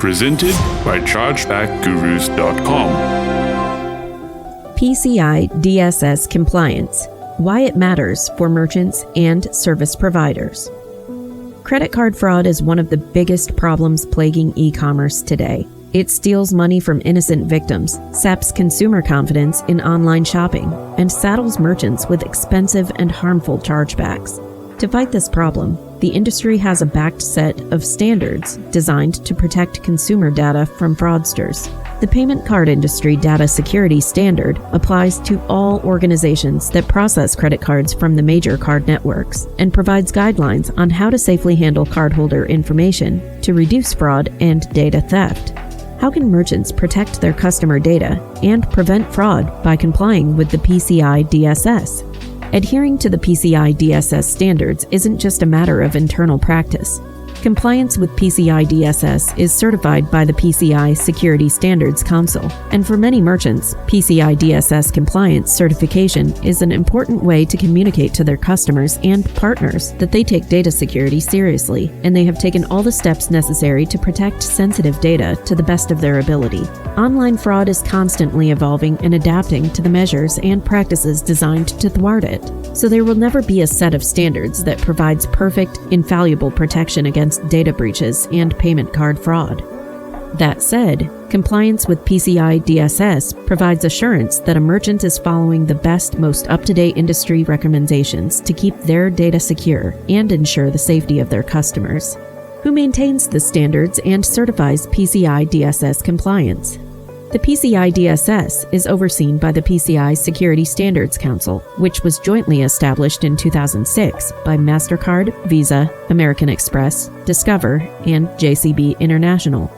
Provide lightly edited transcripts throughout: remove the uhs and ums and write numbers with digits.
Presented by chargebackgurus.com. PCI-DSS compliance, why it matters for merchants and service providers. Credit card fraud is one of the biggest problems plaguing e-commerce today. It steals money from innocent victims, saps consumer confidence in online shopping, and saddles merchants with expensive and harmful chargebacks. To fight this problem, the industry has a backed set of standards designed to protect consumer data from fraudsters. The Payment Card Industry Data Security Standard applies to all organizations that process credit cards from the major card networks and provides guidelines on how to safely handle cardholder information to reduce fraud and data theft. How can merchants protect their customer data and prevent fraud by complying with the PCI-DSS? Adhering to the PCI-DSS standards isn't just a matter of internal practice. Compliance with PCI-DSS is certified by the PCI Security Standards Council, and for many merchants, PCI-DSS compliance certification is an important way to communicate to their customers and partners that they take data security seriously, and they have taken all the steps necessary to protect sensitive data to the best of their ability. Online fraud is constantly evolving and adapting to the measures and practices designed to thwart it, so there will never be a set of standards that provides perfect, infallible protection against data breaches and payment card fraud. That said, compliance with PCI-DSS provides assurance that a merchant is following the best, most up-to-date industry recommendations to keep their data secure and ensure the safety of their customers. Who maintains the standards and certifies PCI-DSS compliance? The PCI-DSS is overseen by the PCI Security Standards Council, which was jointly established in 2006 by MasterCard, Visa, American Express, Discover, and JCB International.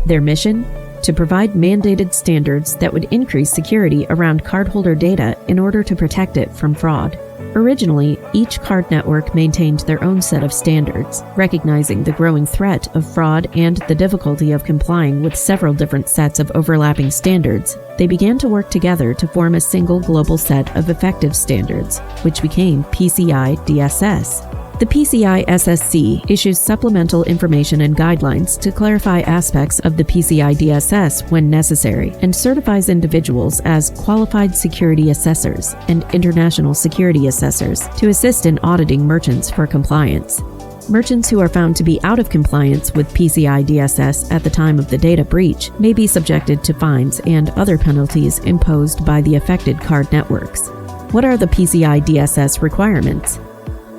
Their mission? To provide mandated standards that would increase security around cardholder data in order to protect it from fraud. Originally, each card network maintained their own set of standards, recognizing the growing threat of fraud and the difficulty of complying with several different sets of overlapping standards. They began to work together to form a single global set of effective standards, which became PCI-DSS. The PCI-SSC issues supplemental information and guidelines to clarify aspects of the PCI-DSS when necessary and certifies individuals as qualified security assessors and international security assessors to assist in auditing merchants for compliance. Merchants who are found to be out of compliance with PCI-DSS at the time of the data breach may be subjected to fines and other penalties imposed by the affected card networks. What are the PCI-DSS requirements?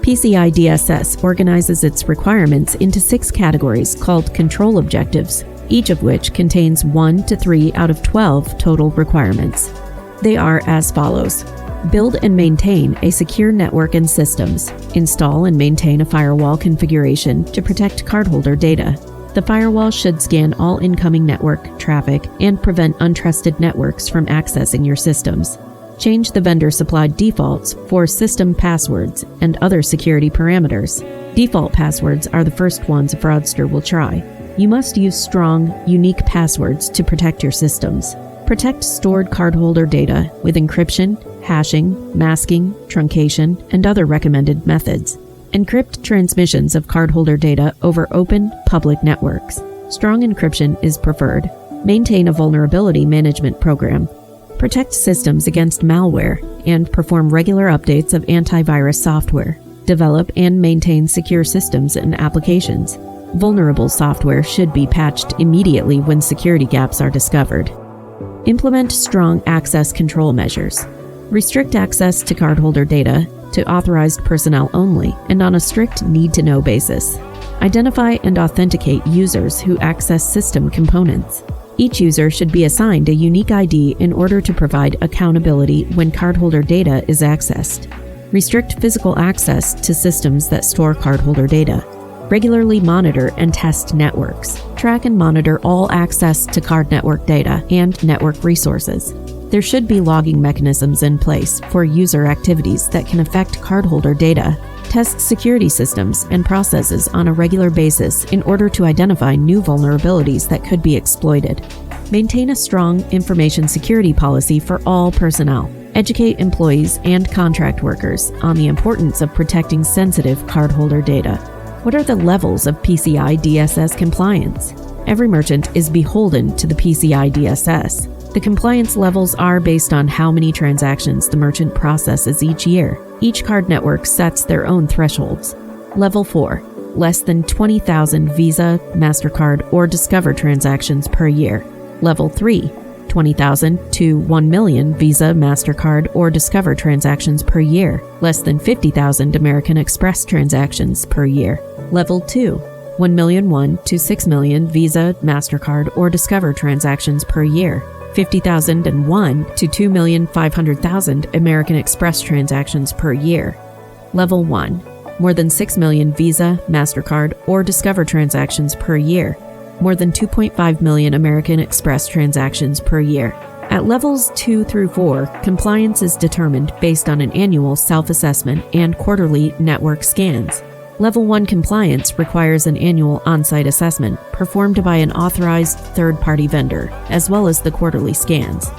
PCI-DSS organizes its requirements into 6 categories called control objectives, each of which contains 1 to 3 out of 12 total requirements. They are as follows. Build and maintain a secure network and systems. Install and maintain a firewall configuration to protect cardholder data. The firewall should scan all incoming network traffic and prevent untrusted networks from accessing your systems. Change the vendor-supplied defaults for system passwords and other security parameters. Default passwords are the first ones a fraudster will try. You must use strong, unique passwords to protect your systems. Protect stored cardholder data with encryption, hashing, masking, truncation, and other recommended methods. Encrypt transmissions of cardholder data over open, public networks. Strong encryption is preferred. Maintain a vulnerability management program. Protect systems against malware and perform regular updates of antivirus software. Develop and maintain secure systems and applications. Vulnerable software should be patched immediately when security gaps are discovered. Implement strong access control measures. Restrict access to cardholder data to authorized personnel only and on a strict need-to-know basis. Identify and authenticate users who access system components. Each user should be assigned a unique ID in order to provide accountability when cardholder data is accessed. Restrict physical access to systems that store cardholder data. Regularly monitor and test networks. Track and monitor all access to card network data and network resources. There should be logging mechanisms in place for user activities that can affect cardholder data. Test security systems and processes on a regular basis in order to identify new vulnerabilities that could be exploited. Maintain a strong information security policy for all personnel. Educate employees and contract workers on the importance of protecting sensitive cardholder data. What are the levels of PCI-DSS compliance? Every merchant is beholden to the PCI-DSS. The compliance levels are based on how many transactions the merchant processes each year. Each card network sets their own thresholds. Level 4. Less than 20,000 Visa, MasterCard, or Discover transactions per year. Level 3. 20,000 to 1 million Visa, MasterCard, or Discover transactions per year. Less than 50,000 American Express transactions per year. Level 2. 1,001,000 to 6 million Visa, MasterCard, or Discover transactions per year. 50,001 to 2,500,000 American Express transactions per year. Level 1. More than 6 million Visa, MasterCard, or Discover transactions per year. More than 2.5 million American Express transactions per year. At levels 2 through 4, compliance is determined based on an annual self-assessment and quarterly network scans. Level 1 compliance requires an annual on-site assessment performed by an authorized third-party vendor, as well as the quarterly scans.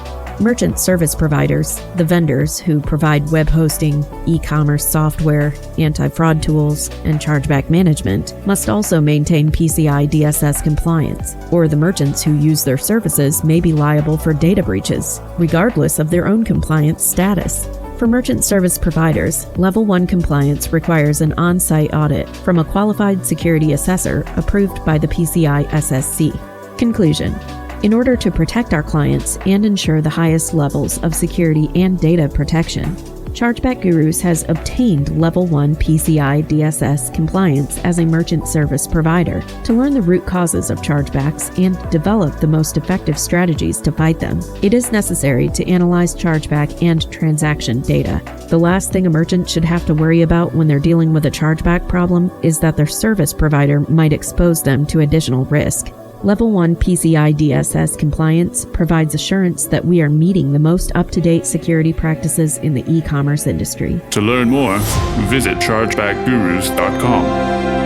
Merchant service providers, the vendors who provide web hosting, e-commerce software, anti-fraud tools, and chargeback management, must also maintain PCI-DSS compliance, or the merchants who use their services may be liable for data breaches, regardless of their own compliance status. For merchant service providers, Level 1 compliance requires an on-site audit from a qualified security assessor approved by the PCI-SSC. Conclusion. In order to protect our clients and ensure the highest levels of security and data protection, Chargeback Gurus has obtained Level 1 PCI-DSS compliance as a merchant service provider to learn the root causes of chargebacks and develop the most effective strategies to fight them. It is necessary to analyze chargeback and transaction data. The last thing a merchant should have to worry about when they're dealing with a chargeback problem is that their service provider might expose them to additional risk. Level 1 PCI-DSS compliance provides assurance that we are meeting the most up-to-date security practices in the e-commerce industry. To learn more, visit chargebackgurus.com.